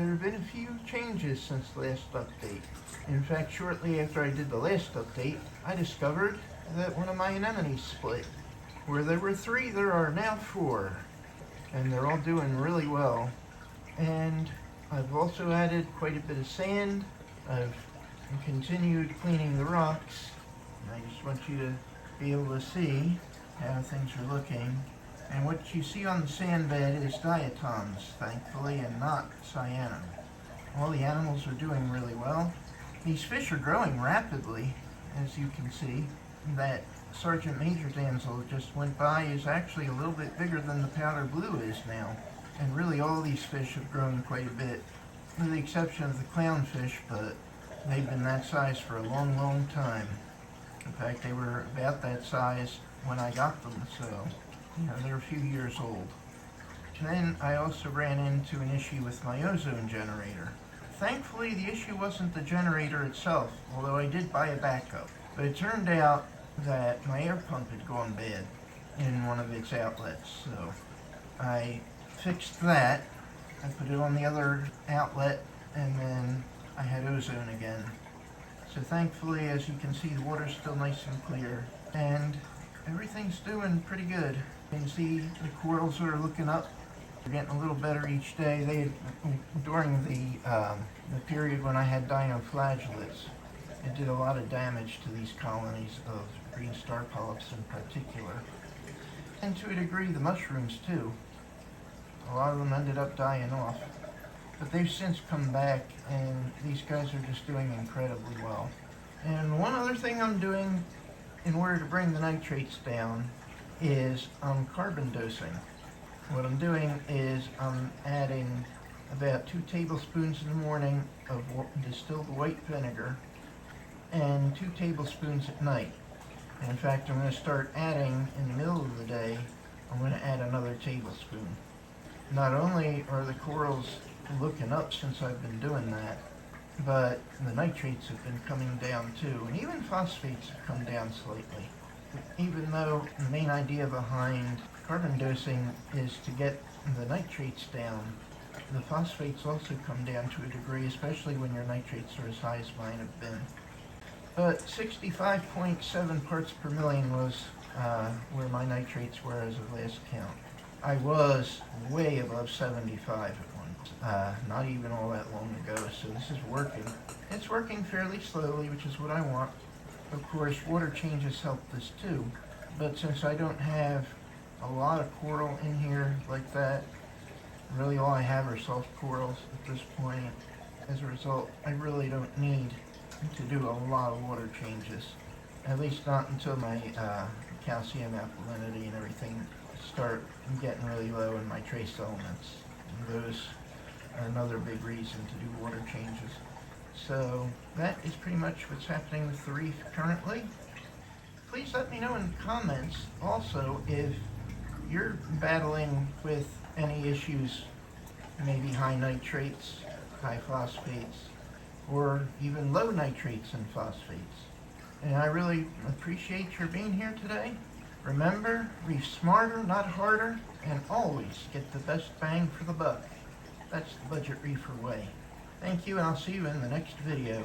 there have been a few changes since the last update. In fact, shortly after I did the last update, I discovered that one of my anemones split. Where there were 3, there are now 4, and they're all doing really well. And I've also added quite a bit of sand. I've continued cleaning the rocks. And I just want you to be able to see how things are looking. And what you see on the sand bed is diatoms, thankfully, and not cyanum. All the animals are doing really well. These fish are growing rapidly, as you can see. That Sergeant Major Damsel just went by is actually a little bit bigger than the powder blue is now. And really all these fish have grown quite a bit, with the exception of the clownfish, but they've been that size for a long, long time. In fact, they were about that size when I got them, so they're a few years old. And then I also ran into an issue with my ozone generator. Thankfully, the issue wasn't the generator itself, although I did buy a backup. But it turned out that my air pump had gone bad in one of its outlets, so I fixed that. I put it on the other outlet, and then I had ozone again. So thankfully, as you can see, the water's still nice and clear, and everything's doing pretty good. You can see the corals are looking up. They're getting a little better each day. During the period when I had dinoflagellates, it did a lot of damage to these colonies of green star polyps in particular. And to a degree, the mushrooms too. A lot of them ended up dying off. But they've since come back, and these guys are just doing incredibly well. And one other thing I'm doing in order to bring the nitrates down is I'm carbon dosing. What I'm doing is I'm adding about 2 tablespoons in the morning of distilled white vinegar and 2 tablespoons at night. And in fact, I'm going to start adding in the middle of the day, I'm going to add another tablespoon. Not only are the corals looking up since I've been doing that, but the nitrates have been coming down too, and even phosphates have come down slightly. Even though the main idea behind carbon dosing is to get the nitrates down, the phosphates also come down to a degree, especially when your nitrates are as high as mine have been. But 65.7 parts per million was where my nitrates were as of last count. I was way above 75 at once, not even all that long ago, so this is working. It's working fairly slowly, which is what I want. Of course, water changes help this too, but since I don't have a lot of coral in here like that, really all I have are soft corals at this point. As a result, I really don't need to do a lot of water changes, at least not until my calcium alkalinity and everything start getting really low in my trace elements. And those are another big reason to do water changes. So that is pretty much what's happening with the reef currently. Please let me know in the comments also if you're battling with any issues, maybe high nitrates, high phosphates, or even low nitrates and phosphates. And I really appreciate your being here today. Remember, reef smarter, not harder, and always get the best bang for the buck. That's the Budget Reefer way. Thank you, and I'll see you in the next video.